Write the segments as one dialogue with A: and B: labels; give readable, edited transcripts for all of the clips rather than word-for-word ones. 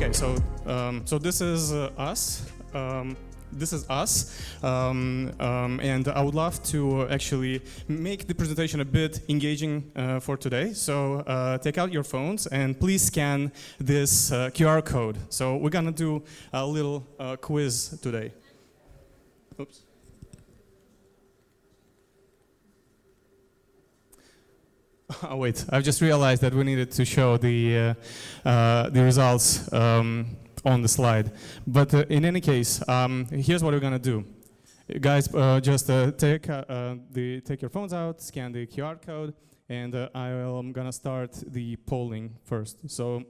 A: Okay, so this is us. This is us, and I would love to actually make the presentation a bit engaging for today. So take out your phones and please scan this QR code. So we're gonna do a little quiz today. Oops. Oh wait, I've just realized that we needed to show the results on the slide. But in any case, here's what we're gonna do. Guys, just take your phones out, scan the QR code, and I'm gonna start the polling first. So,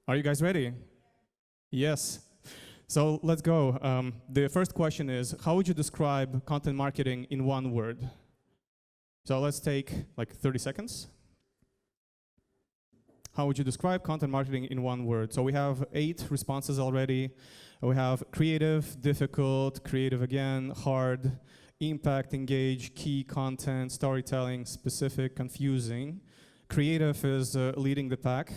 A: are you guys ready? Yes. So let's go. The first question is, how would you describe content marketing in one word? So let's take like 30 seconds. How would you describe content marketing in one word? So we have 8 responses already. We have creative, difficult, creative again, hard, impact, engage, key, content, storytelling, specific, confusing. Creative is leading the pack.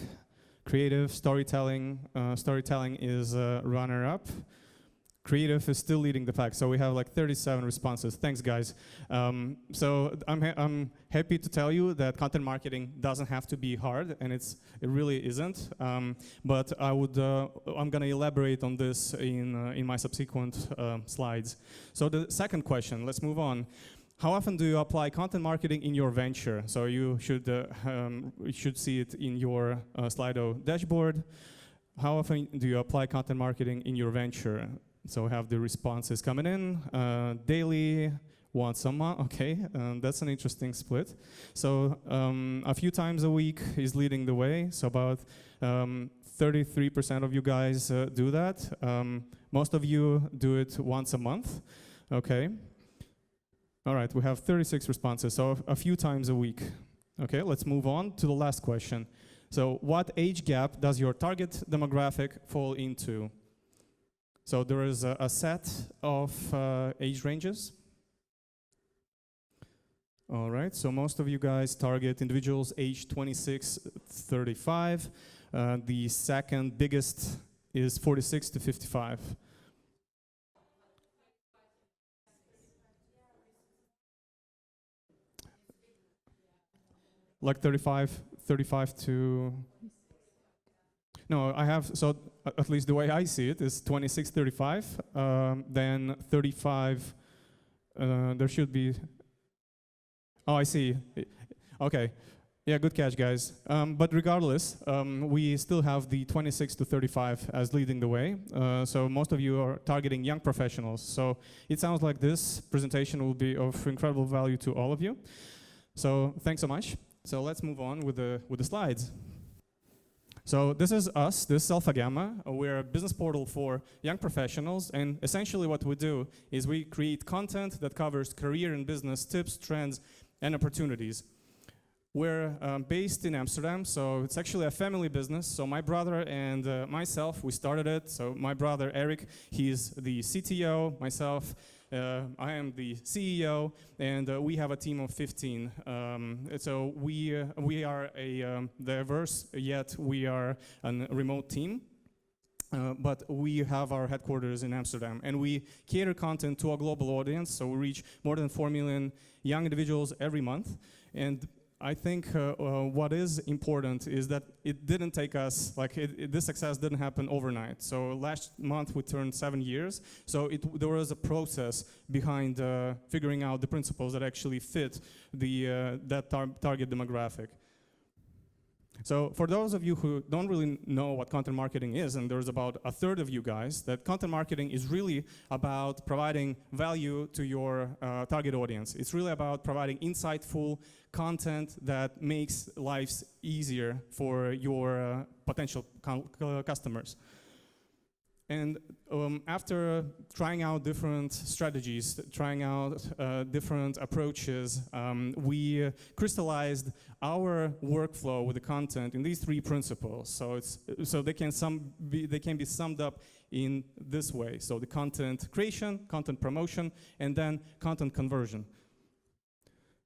A: Creative, storytelling is runner-up. Creative is still leading the pack, so we have like 37 responses. Thanks, guys. So I'm happy to tell you that content marketing doesn't have to be hard, and it really isn't. But I'm gonna elaborate on this in my subsequent slides. So the second question, let's move on. How often do you apply content marketing in your venture? So you should see it in your Slido dashboard. How often do you apply content marketing in your venture? So we have the responses coming in daily, once a month. Okay, that's an interesting split. So a few times a week is leading the way. So about 33% of you guys do that. Most of you do it once a month. Okay. All right, we have 36 responses, so a few times a week. Okay, let's move on to the last question. So what age gap does your target demographic fall into? So there is a set of age ranges. All right, so most of you guys target individuals age 26-35. The second biggest is 46 to 55. Like 35 to... No, I have, so at least the way I see it is 26, 35, then 35, there should be, oh, I see, okay. Yeah, good catch, guys. But regardless, we still have the 26 to 35 as leading the way. So most of you are targeting young professionals. So it sounds like this presentation will be of incredible value to all of you. So thanks so much. So let's move on with the slides. So this is us, this is AlphaGamma. We're a business portal for young professionals, and essentially what we do is we create content that covers career and business tips, trends, and opportunities. We're based in Amsterdam, so it's actually a family business. So my brother and myself, we started it. So my brother Eric, he's the CTO, myself, I am the CEO, and we have a team of 15. So we are a diverse, yet we are a remote team. But we have our headquarters in Amsterdam, and we cater content to a global audience. So we reach more than 4 million young individuals every month. And I think what is important is that it didn't take us, this success didn't happen overnight. So last month we turned 7 years. So there was a process behind figuring out the principles that actually fit that target demographic. So for those of you who don't really know what content marketing is, and there's about a third of you guys, that content marketing is really about providing value to your target audience. It's really about providing insightful content that makes lives easier for your potential customers. And after trying out different strategies, trying out different approaches, we crystallized our workflow with the content in these 3 principles. So they can be summed up in this way. So the content creation, content promotion, and then content conversion.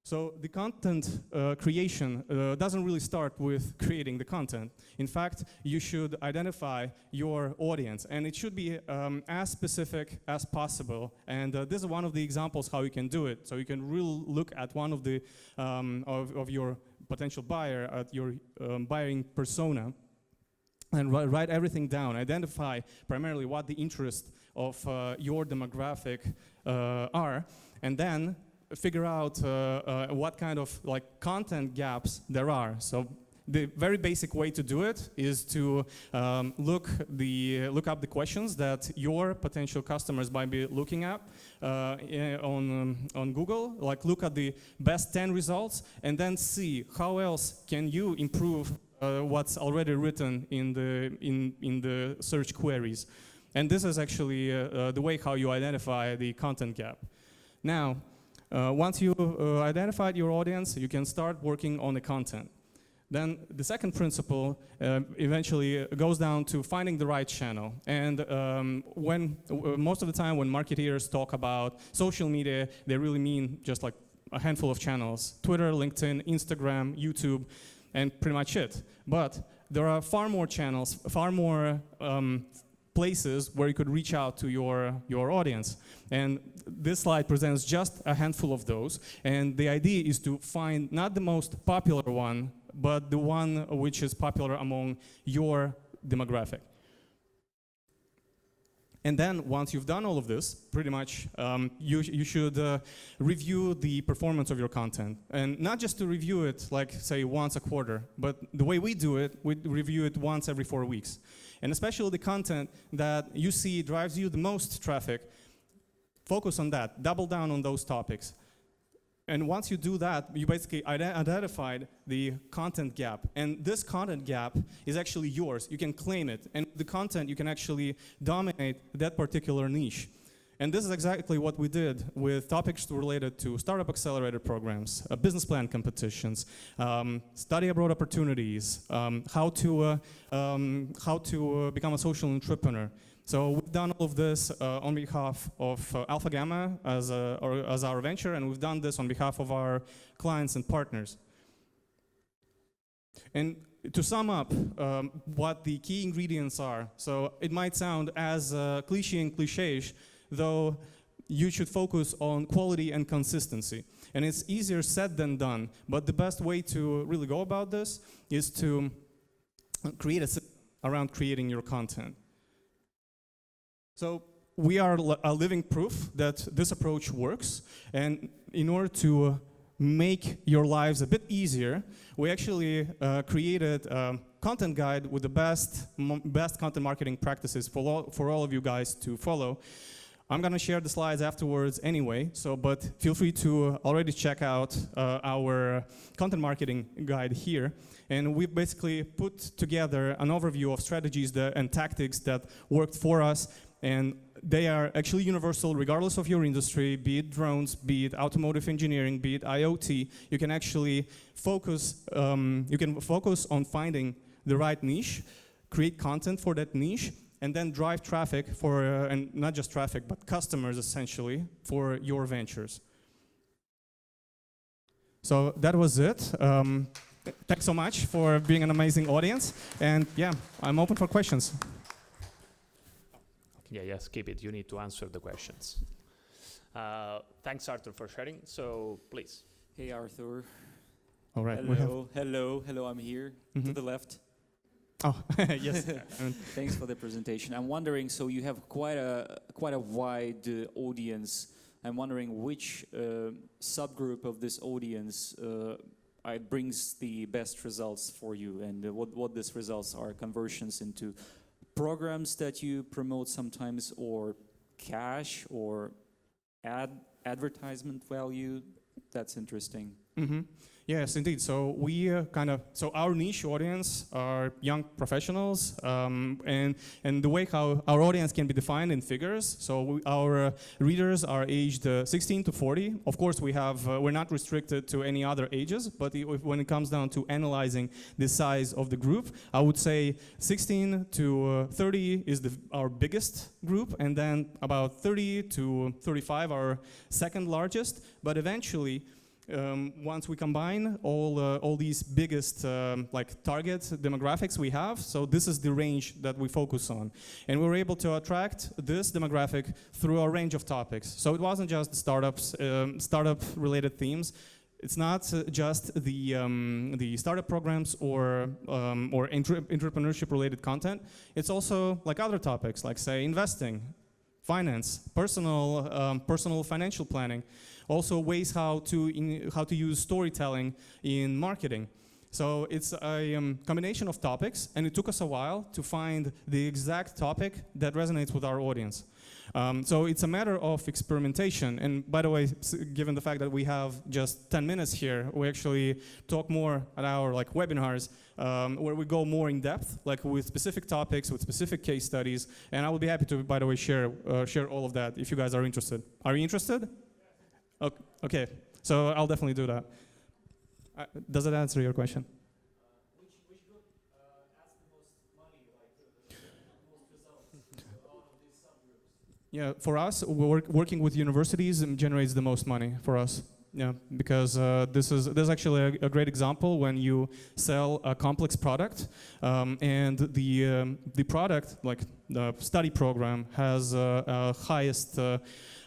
A: So the content creation doesn't really start with creating the content. In fact, you should identify your audience, and it should be as specific as possible. And this is one of the examples how you can do it. So you can really look at one of the of your potential buyer, at your buying persona, and write everything down. Identify primarily what the interests of your demographic are, and then figure out what kind of content gaps there are. So the very basic way to do it is to look up the questions that your potential customers might be looking at on Google. Look at the best 10 results, and then see how else can you improve what's already written in the search queries. And this is actually the way how you identify the content gap. Now, once you identified your audience, you can start working on the content. Then the second principle eventually goes down to finding the right channel. And most of the time when marketeers talk about social media, they really mean just like a handful of channels: Twitter, LinkedIn, Instagram, YouTube, and pretty much it. But there are far more channels, far more places where you could reach out to your audience. And this slide presents just a handful of those. And the idea is to find not the most popular one, but the one which is popular among your demographic. And then once you've done all of this, pretty much you should review the performance of your content. And not just to review it like, say, once a quarter, but the way we do it, we review it once every 4 weeks. And especially the content that you see drives you the most traffic, focus on that, double down on those topics. And once you do that, you basically identified the content gap. And this content gap is actually yours. You can claim it. And the content, you can actually dominate that particular niche. And this is exactly what we did with topics related to startup accelerator programs, business plan competitions, study abroad opportunities, how to become a social entrepreneur. So we've done all of this on behalf of AlphaGamma as our venture, and we've done this on behalf of our clients and partners. And to sum up what the key ingredients are, so it might sound as cliche and cliche-ish, though you should focus on quality and consistency. And it's easier said than done, but the best way to really go about this is to create a system around creating your content. So we are a living proof that this approach works, and in order to make your lives a bit easier, we actually created a content guide with the best content marketing practices for all of you guys to follow. I'm going to share the slides afterwards anyway, but feel free to already check out our content marketing guide here. And we basically put together an overview of strategies and tactics that worked for us. And they are actually universal regardless of your industry, be it drones, be it automotive engineering, be it IoT. You can actually focus on finding the right niche, create content for that niche, and then drive traffic and not just traffic, but customers essentially for your ventures. So that was it. Thanks so much for being an amazing audience. And yeah, I'm open for questions.
B: Yeah, yes, keep it. You need to answer the questions. Thanks, Arthur, for sharing. So, please.
C: Hey, Arthur.
A: All right.
C: Hello, I'm here to the left.
A: Oh, yes.
C: Thanks for the presentation. I'm wondering, so you have quite a wide audience. I'm wondering which subgroup of this audience brings the best results for you, and what these results are: conversions into programs that you promote sometimes, or cash, or advertisement value. That's interesting.
A: Mm-hmm. Yes, indeed. So we so our niche audience are young professionals, and the way how our audience can be defined in figures. So our readers are aged 16 to 40. Of course, we're not restricted to any other ages, but when it comes down to analyzing the size of the group, I would say 16 to 30 is our biggest group, and then about 30 to 35 our second largest. But eventually, once we combine all these biggest like target demographics we have, so this is the range that we focus on. And we were able to attract this demographic through a range of topics. So it wasn't just startups, startup-related themes. It's not just the startup programs or entrepreneurship-related content. It's also like other topics, like say investing, finance, personal financial planning. Also ways how to use storytelling in marketing. So it's a combination of topics, and it took us a while to find the exact topic that resonates with our audience. So it's a matter of experimentation. And by the way, given the fact that we have just 10 minutes here, we actually talk more at our like webinars where we go more in depth, like with specific topics, with specific case studies. And I will be happy to, by the way, share all of that if you guys are interested. Are you interested? Okay, so I'll definitely do that. Does that answer your question?
D: Which group has the most money, like the most results out of these subgroups?
A: Yeah, for us, working with universities generates the most money for us. Yeah, because there's actually a great example when you sell a complex product, and the product, like the study program, has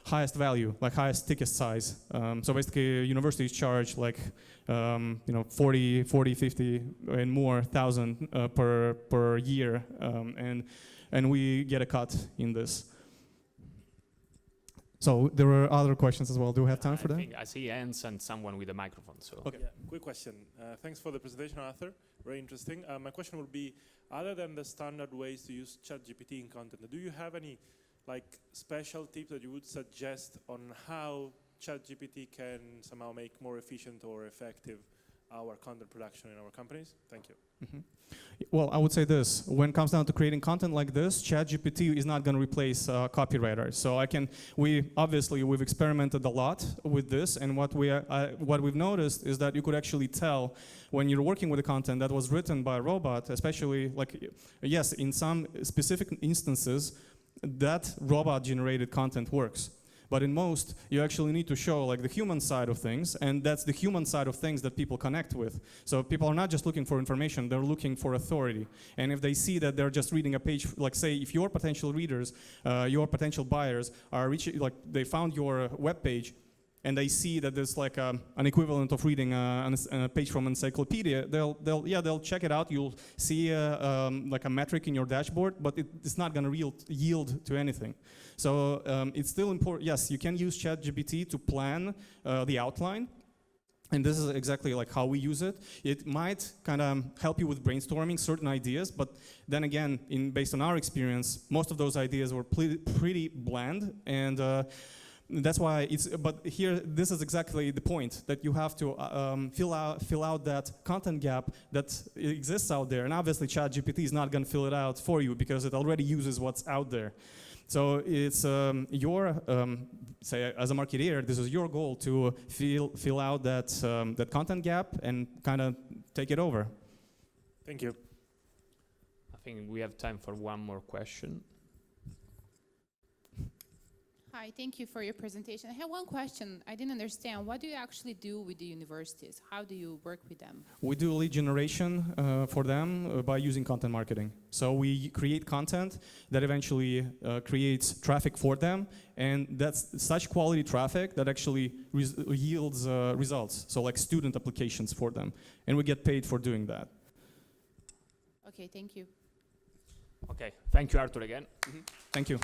A: highest value, like highest ticket size. So basically, universities charge like 40, 50, and more thousand per year, and we get a cut in this. So there were other questions as well. Do we have time for that?
B: I see hands and someone with a microphone. So.
A: Okay.
E: Yeah, quick question. Thanks for the presentation, Arthur. Very interesting. My question would be, other than the standard ways to use ChatGPT in content, do you have any like special tips that you would suggest on how ChatGPT can somehow make more efficient or effective our content production in our companies? Thank you.
A: Mm-hmm. Well, I would say this: when it comes down to creating content like this, ChatGPT is not going to replace copywriters. So we've experimented a lot with this, and what we've noticed is that you could actually tell when you're working with the content that was written by a robot, especially like, yes, in some specific instances, that robot-generated content works. But in most, you actually need to show like the human side of things, and that's the human side of things that people connect with. So people are not just looking for information, they're looking for authority. And if they see that they're just reading a page, like say if your potential readers, your potential buyers are reaching, like they found your web page, and they see that there's like an equivalent of reading a page from encyclopedia, they'll check it out. You'll see like a metric in your dashboard, but it's not going to yield to anything. So it's still important. Yes, you can use ChatGPT to plan the outline, and this is exactly like how we use it. It might kind of help you with brainstorming certain ideas, but then again, based on our experience, most of those ideas were pretty bland, and that's why but here, this is exactly the point, that you have to fill out that content gap that exists out there. And obviously, ChatGPT is not going to fill it out for you because it already uses what's out there. So it's say as a marketeer, this is your goal to fill out that content gap and kind of take it over.
E: Thank you.
B: I think we have time for one more question.
F: Hi, thank you for your presentation. I have one question. I didn't understand. What do you actually do with the universities? How do you work with them?
A: We do lead generation for them by using content marketing. So we create content that eventually creates traffic for them, and that's such quality traffic that actually yields results. So like student applications for them, and we get paid for doing that.
F: Okay, thank you.
B: Okay, thank you, Arthur, again.
A: Mm-hmm. Thank you.